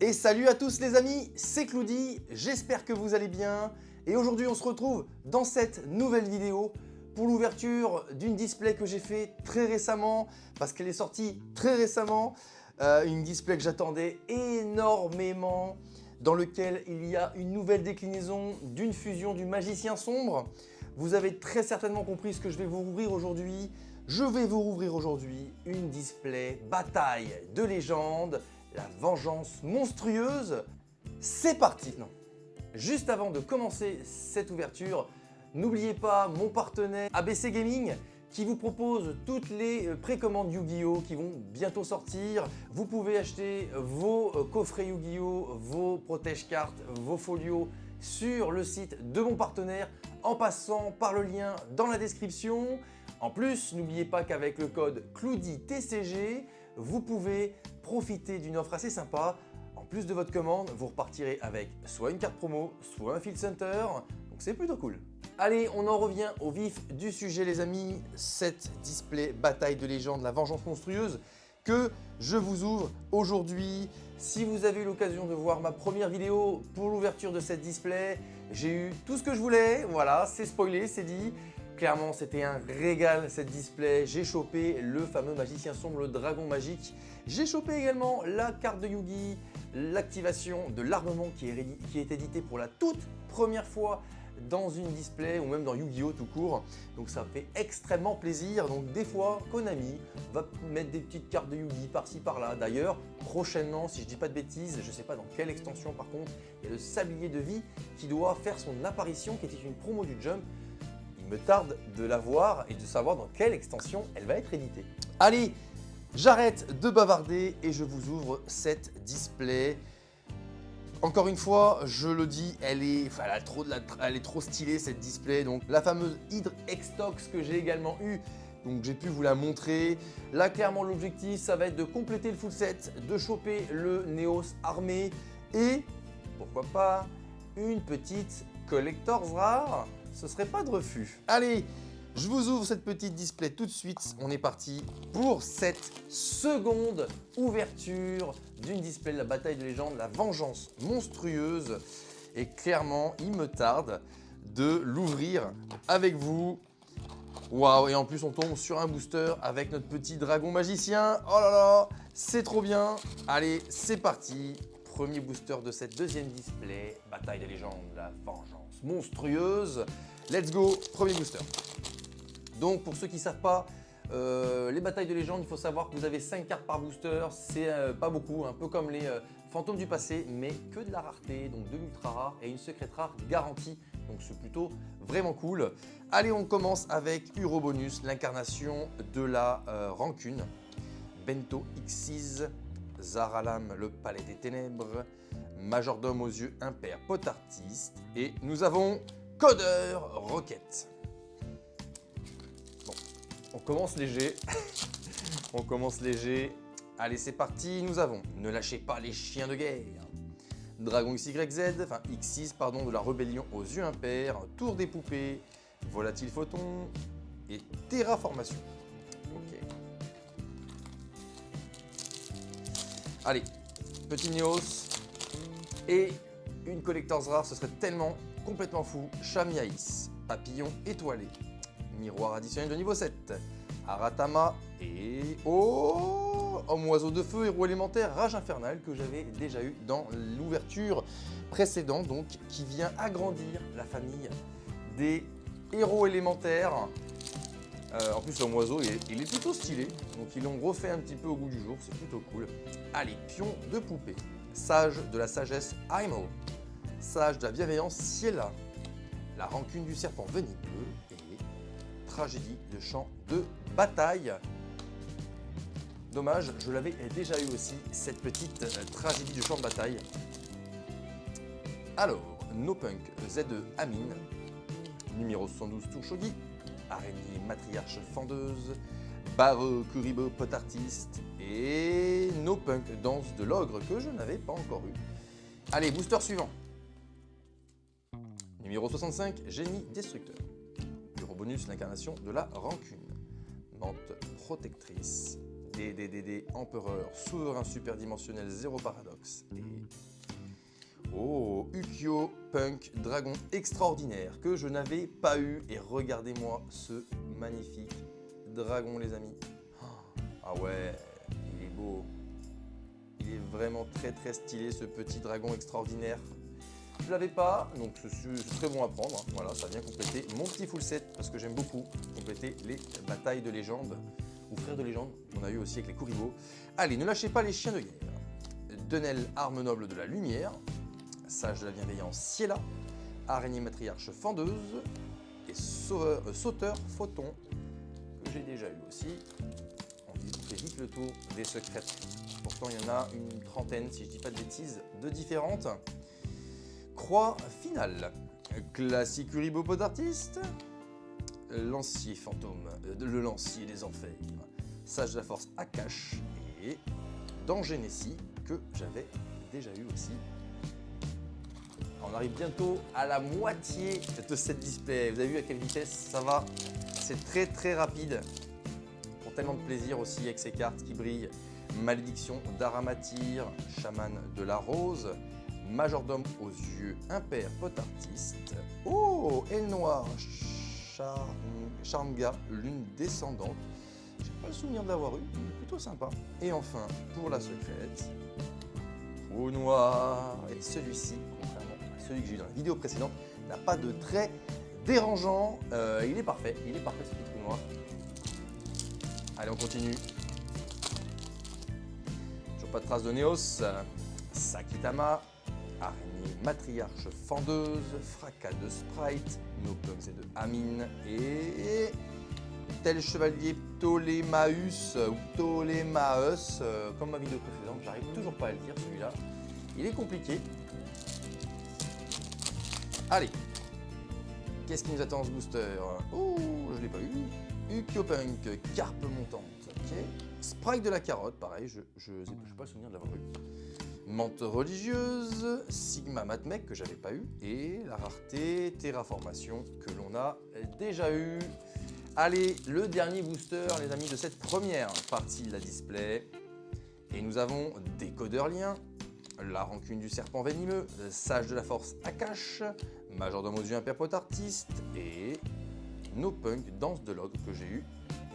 Et salut à tous les amis, c'est Cloudy, j'espère que vous allez bien. Et aujourd'hui on se retrouve dans cette nouvelle vidéo pour l'ouverture d'une display que j'ai fait très récemment, parce qu'elle est sortie très récemment. Une display que j'attendais énormément, dans lequel il y a une nouvelle déclinaison d'une fusion du Magicien Sombre. Vous avez très certainement compris ce que je vais vous ouvrir aujourd'hui. Je vais vous rouvrir aujourd'hui une display bataille de légende, la vengeance monstrueuse. C'est parti! Non. Juste avant de commencer cette ouverture, n'oubliez pas mon partenaire ABC Gaming qui vous propose toutes les précommandes Yu-Gi-Oh! Qui vont bientôt sortir. Vous pouvez acheter vos coffrets Yu-Gi-Oh!, vos protège-cartes, vos folios sur le site de mon partenaire en passant par le lien dans la description. En plus, n'oubliez pas qu'avec le code CLOUDYTCG, vous pouvez profiter d'une offre assez sympa. En plus de votre commande, vous repartirez avec soit une carte promo, soit un Field Center. Donc c'est plutôt cool. Allez, on en revient au vif du sujet les amis. Cette display bataille de légende, la vengeance monstrueuse, que je vous ouvre aujourd'hui. Si vous avez eu l'occasion de voir ma première vidéo pour l'ouverture de cette display, j'ai eu tout ce que je voulais. Voilà, c'est spoilé, c'est dit. Clairement, c'était un régal cette display. J'ai chopé le fameux Magicien Sombre, le Dragon Magique. J'ai chopé également la carte de Yu-Gi, l'activation de l'armement qui est édité pour la toute première fois dans une display ou même dans Yu-Gi-Oh! Tout court. Donc ça fait extrêmement plaisir. Donc des fois, Konami va mettre des petites cartes de Yu-Gi par-ci par-là. D'ailleurs, prochainement, si je dis pas de bêtises, je ne sais pas dans quelle extension par contre, il y a le Sablier de Vie qui doit faire son apparition, qui était une promo du Jump. Il me tarde de la voir et de savoir dans quelle extension elle va être éditée. Allez, j'arrête de bavarder et je vous ouvre cette display. Encore une fois, je le dis, elle est trop stylée cette display. Donc la fameuse Hydre X-Tox que j'ai également eu, donc j'ai pu vous la montrer. Là clairement l'objectif ça va être de compléter le full set, de choper le Neos armé et pourquoi pas une petite Collector's Rare, ce serait pas de refus. Allez, je vous ouvre cette petite display tout de suite. On est parti pour cette seconde ouverture d'une display de la bataille de légende, la vengeance monstrueuse. Et clairement, il me tarde de l'ouvrir avec vous. Waouh, et en plus on tombe sur un booster avec notre petit dragon magicien. Oh là là, c'est trop bien. Allez, c'est parti. Premier booster de cette deuxième display, bataille des légendes, la vengeance monstrueuse. Let's go, premier booster. Donc pour ceux qui ne savent pas, les batailles de légende, il faut savoir que vous avez 5 cartes par booster, c'est pas beaucoup, un peu comme les fantômes du passé, mais que de la rareté, donc de l'ultra rare et une secrète rare garantie. Donc c'est plutôt vraiment cool. Allez, on commence avec Urobonus, l'incarnation de la rancune. Bento Xyz, Zaralam, le palais des ténèbres, Majordome aux yeux impairs, pot artiste, et nous avons Codeur Rocket. Bon, on commence léger. On commence léger. Allez, c'est parti. Nous avons Ne lâchez pas les chiens de guerre, Dragon XYZ, enfin X6, pardon, de la rébellion aux yeux impairs, Tour des poupées, Volatile Photon et Terraformation. Ok. Allez, petit Neos et une Collector's Rare, ce serait tellement complètement fou. Chamiaïs, Papillon étoilé, Miroir additionnel de niveau 7, Aratama et Homme oiseau de feu, héros élémentaire, Rage infernale que j'avais déjà eu dans l'ouverture précédente, donc qui vient agrandir la famille des héros élémentaires. En plus l'homme oiseau il est plutôt stylé, donc ils l'ont refait un petit peu au goût du jour, c'est plutôt cool. Allez, pion de poupée, Sage de la sagesse Aimel, Sage de la bienveillance Ciela, la rancune du serpent venimeux et Tragédie de champ de bataille. Dommage, je l'avais déjà eu aussi, cette petite tragédie de champ de bataille. Alors, Nopunk Z2 Amine, numéro 72 Tourshogi, Araignée matriarche fendeuse, Barre Kuribo pot artiste et Nopunk danse de l'ogre que je n'avais pas encore eu. Allez, booster suivant. Numéro 65, Génie destructeur. Eurobonus, l'incarnation de la rancune. Menthe protectrice. des empereurs, souverain superdimensionnel, zéro paradoxe. Et... oh, Ukyo Punk Dragon extraordinaire que je n'avais pas eu. Et regardez-moi ce magnifique dragon, les amis. Ah ouais, il est beau. Il est vraiment très stylé, ce petit dragon extraordinaire. Je ne l'avais pas, donc c'est très bon à prendre. Voilà, ça vient compléter mon petit full set parce que j'aime beaucoup compléter les batailles de légende ou frères de légende qu'on a eu aussi avec les Kuribo. Allez, ne lâchez pas les chiens de guerre. Denel, arme noble de la lumière. Sage de la bienveillance, Ciela. Araignée matriarche fendeuse. Et sauteur photon que j'ai déjà eu aussi. On fait vite le tour des secrètes. Pourtant, il y en a une trentaine, si je ne dis pas de bêtises, de différentes. Croix finale. Classique Kuribo pot d'artiste. Lancier fantôme, le lancier des enfers. Sage de la force Akash. Et Danger Nessie, que j'avais déjà eu aussi. On arrive bientôt à la moitié de cette display. Vous avez vu à quelle vitesse ça va? C'est très rapide. Pour tellement de plaisir aussi avec ces cartes qui brillent. Malédiction d'Aramatyr, chaman de la rose, majordome aux yeux impair potartiste. Oh, aile noire, Charnga, lune descendante. J'ai pas le souvenir de l'avoir eu, mais plutôt sympa. Et enfin, pour la secrète, au noir. Et celui-ci, contrairement à celui que j'ai eu dans la vidéo précédente, n'a pas de trait dérangeant. Il est parfait ce petit trou noir. Allez, on continue. Toujours pas de traces de Néos. Sakitama, araignée matriarche fendeuse, fracas de Sprite, Nopunks et de Amine, et tel chevalier Ptolémaeus ou Ptolémaeus, comme ma vidéo précédente, j'arrive toujours pas à le dire celui-là. Il est compliqué. Allez, qu'est-ce qui nous attend ce booster? Oh, je l'ai pas eu. Ukiopunk, carpe montante, ok. Sprite de la carotte, pareil, je n'ai pas le souvenir de l'avoir eu. Menthe religieuse, Sigma Matmec que j'avais pas eu, et la rareté Terraformation que l'on a déjà eu. Allez, le dernier booster, les amis, de cette première partie de la display. Et nous avons Décodeur Lien, la rancune du serpent venimeux, Sage de la force Akash, Majordome aux yeux impair potartiste et Nopunk, danse de l'ogre que j'ai eu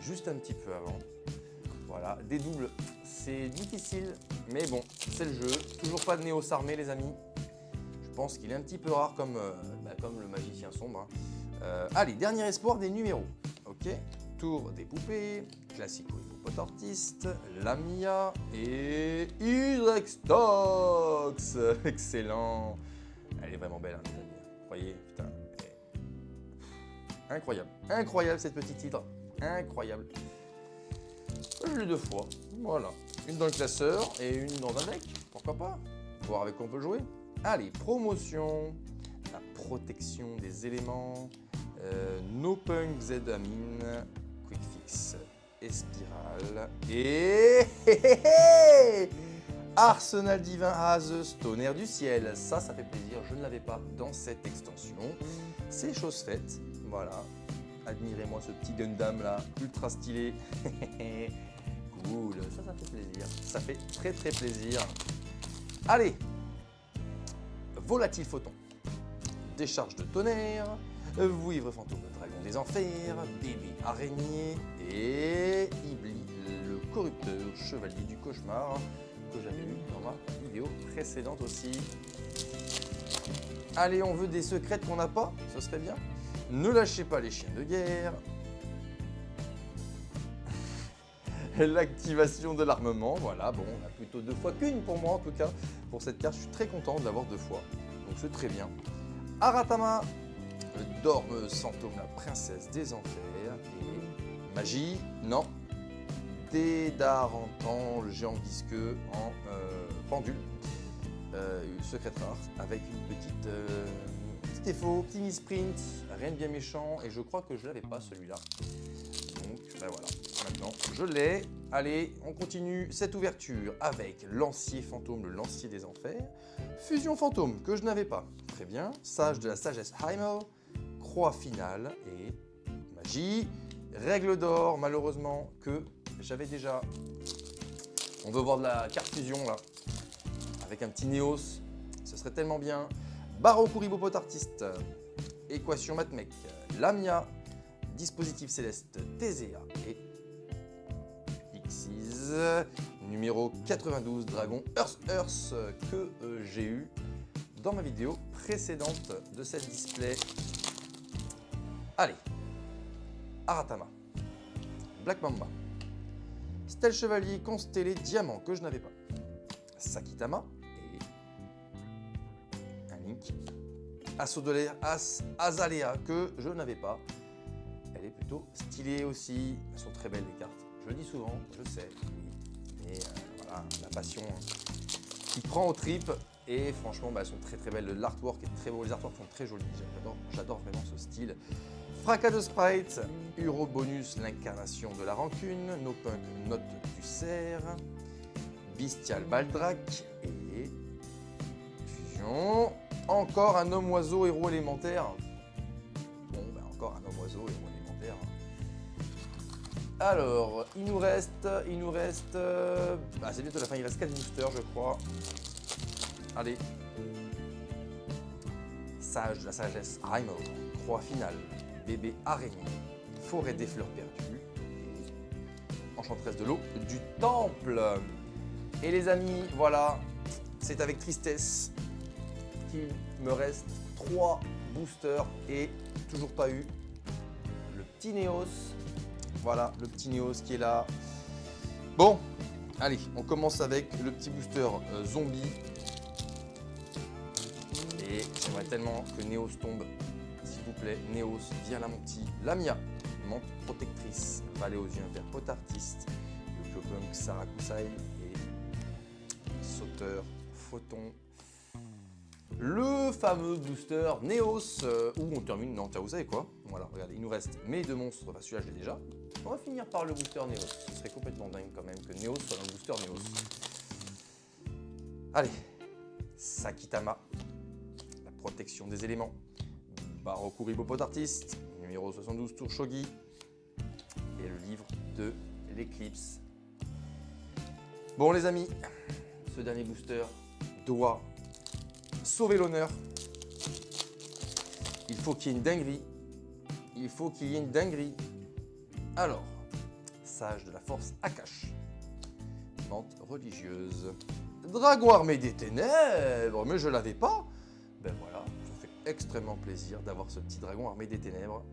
juste un petit peu avant. Voilà, des doubles, c'est difficile, mais bon, c'est le jeu. Toujours pas de Néos armé, les amis. Je pense qu'il est un petit peu rare comme le magicien sombre. Allez, dernier espoir des numéros. Ok, tour des poupées, classique pot artiste, Lamia et Hydrextox. Excellent. Elle est vraiment belle, hein, les amis. Vous voyez, putain. Incroyable. Incroyable cette petite hydre. Incroyable. Je l'ai deux fois. Voilà. Une dans le classeur et une dans un deck. Pourquoi pas? Voir avec quoi on peut jouer. Allez, promotion. La protection des éléments. Nopunk Z Amine. Quick Fix. Espiral. Et... Arsenal divin Azeus, tonnerre du ciel. Ça fait plaisir. Je ne l'avais pas dans cette extension. C'est chose faite. Voilà. Admirez-moi ce petit Gundam là, ultra stylé. Cool, ça fait plaisir. Ça fait très plaisir. Allez, Volatile Photon, Décharge de tonnerre, Vouivre fantôme, Dragon des enfers, Bébé araignée et Ibli, le corrupteur, Chevalier du cauchemar, que j'avais eu dans ma vidéo précédente aussi. Allez, on veut des secrètes qu'on n'a pas, ce serait bien. Ne lâchez pas les chiens de guerre. L'activation de l'armement, voilà, bon, on a plutôt deux fois qu'une pour moi en tout cas. Pour cette carte, je suis très content de l'avoir deux fois, donc c'est très bien. Aratama, Dorme Santôme, la princesse des enfers, et magie, non. Dédarantan, le géant visqueux en pendule, secrète rare, avec une petite... petit défaut, petit misprint, rien de bien méchant, et je crois que je l'avais pas celui-là. Donc ben voilà, maintenant je l'ai. Allez, on continue cette ouverture avec Lancier Fantôme, le Lancier des Enfers. Fusion Fantôme, que je n'avais pas. Très bien. Sage de la Sagesse Heimel. Croix finale et magie. Règle d'or, malheureusement, que j'avais déjà On veut voir de la carte fusion là, avec un petit Neos, ce serait tellement bien. Baroku Ribopot Artist, Équation Matmec, Lamia, Dispositif Céleste TZA et Pixies, numéro 92 Dragon Earth que j'ai eu dans ma vidéo précédente de cette display. Allez, Aratama, Black Mamba, Stel Chevalier Constellé Diamant que je n'avais pas, Sakitama et un Link, Azalea que je n'avais pas. Elle est plutôt stylée aussi, elles sont très belles les cartes. Je le dis souvent, je sais, mais voilà, la passion qui prend aux tripes. Et franchement, elles sont très belles. L'artwork est très beau, les artworks sont très jolis. J'adore vraiment ce style. Fracas de Sprite, Uro Bonus, l'incarnation de la rancune, No Punk, Note du cerf, Bestial Baldrak et Fusion. Encore un homme-oiseau héros élémentaire. Bon, encore un homme-oiseau héros élémentaire. Alors, il nous reste, c'est bientôt la fin, il reste 4 boosters je crois. Allez. Sage de la sagesse, Reimer, Croix finale, Bébé araignée, Forêt des fleurs perdues, et Enchanteresse de l'eau du temple. Et les amis, voilà, c'est avec tristesse qu'il me reste 3 boosters et toujours pas eu le petit Neos. Voilà, le petit Neos qui est là. Bon, allez, on commence avec le petit booster zombie. Et j'aimerais tellement que Neos tombe. S'il vous plaît, Neos, viens là mon petit. Lamia, menthe protectrice, Valet aux yeux verts, pot artiste, Yokopunk, Sarakusai et Sauteur, Photon. Le fameux booster Neos, où on termine, non, vous savez quoi? Voilà, regardez, il nous reste mes 2 monstres, enfin celui-là je l'ai déjà. On va finir par le booster Neos. Ce serait complètement dingue quand même que Neos soit dans le booster Neos. Allez, Sakitama. Protection des éléments, Baroku Ribopot Artist, numéro 72 Tour Shogi, et le livre de l'éclipse. Bon les amis, ce dernier booster doit sauver l'honneur. Il faut qu'il y ait une dinguerie. Il faut qu'il y ait une dinguerie. Alors, Sage de la Force Akash, Menthe religieuse, Dragon armé des ténèbres, mais je l'avais pas. Ben voilà, ça fait extrêmement plaisir d'avoir ce petit dragon armé des ténèbres.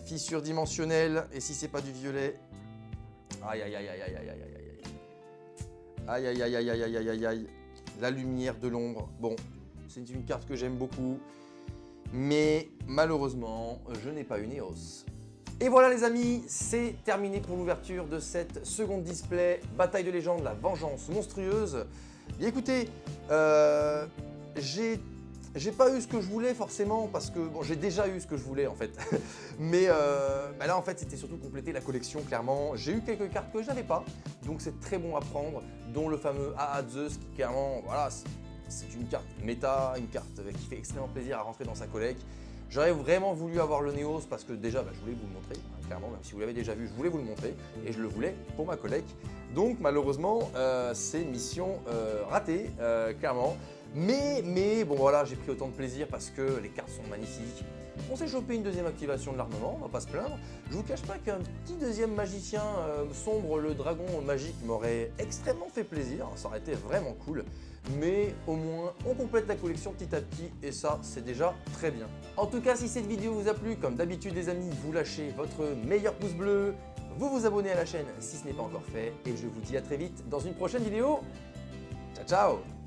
Fissure dimensionnelle, et si c'est pas du violet... Aïe aïe aïe aïe aïe aïe aïe aïe aïe. Aïe aïe aïe aïe aïe aïe aïe aïe. La lumière de l'ombre. Bon, c'est une carte que j'aime beaucoup, mais malheureusement, je n'ai pas eu Neos. Et voilà les amis, c'est terminé pour l'ouverture de cette seconde display Bataille de légende, la vengeance monstrueuse. Bien écoutez, j'ai pas eu ce que je voulais forcément parce que bon, j'ai déjà eu ce que je voulais en fait. Mais là en fait c'était surtout compléter la collection clairement. J'ai eu quelques cartes que je n'avais pas, donc c'est très bon à prendre, dont le fameux AA Zeus qui clairement voilà, c'est une carte méta, une carte qui fait extrêmement plaisir à rentrer dans sa collecte. J'aurais vraiment voulu avoir le Neos parce que déjà je voulais vous le montrer, hein, clairement, même si vous l'avez déjà vu, je voulais vous le montrer et je le voulais pour ma collecte. Donc malheureusement c'est mission ratée, clairement. Mais bon voilà, j'ai pris autant de plaisir parce que les cartes sont magnifiques. On s'est chopé une deuxième activation de l'armement, on va pas se plaindre. Je vous cache pas qu'un petit deuxième magicien sombre, le dragon magique, m'aurait extrêmement fait plaisir, ça aurait été vraiment cool. Mais au moins, on complète la collection petit à petit et ça, c'est déjà très bien. En tout cas, si cette vidéo vous a plu, comme d'habitude les amis, vous lâchez votre meilleur pouce bleu, vous vous abonnez à la chaîne si ce n'est pas encore fait et je vous dis à très vite dans une prochaine vidéo. Ciao ciao!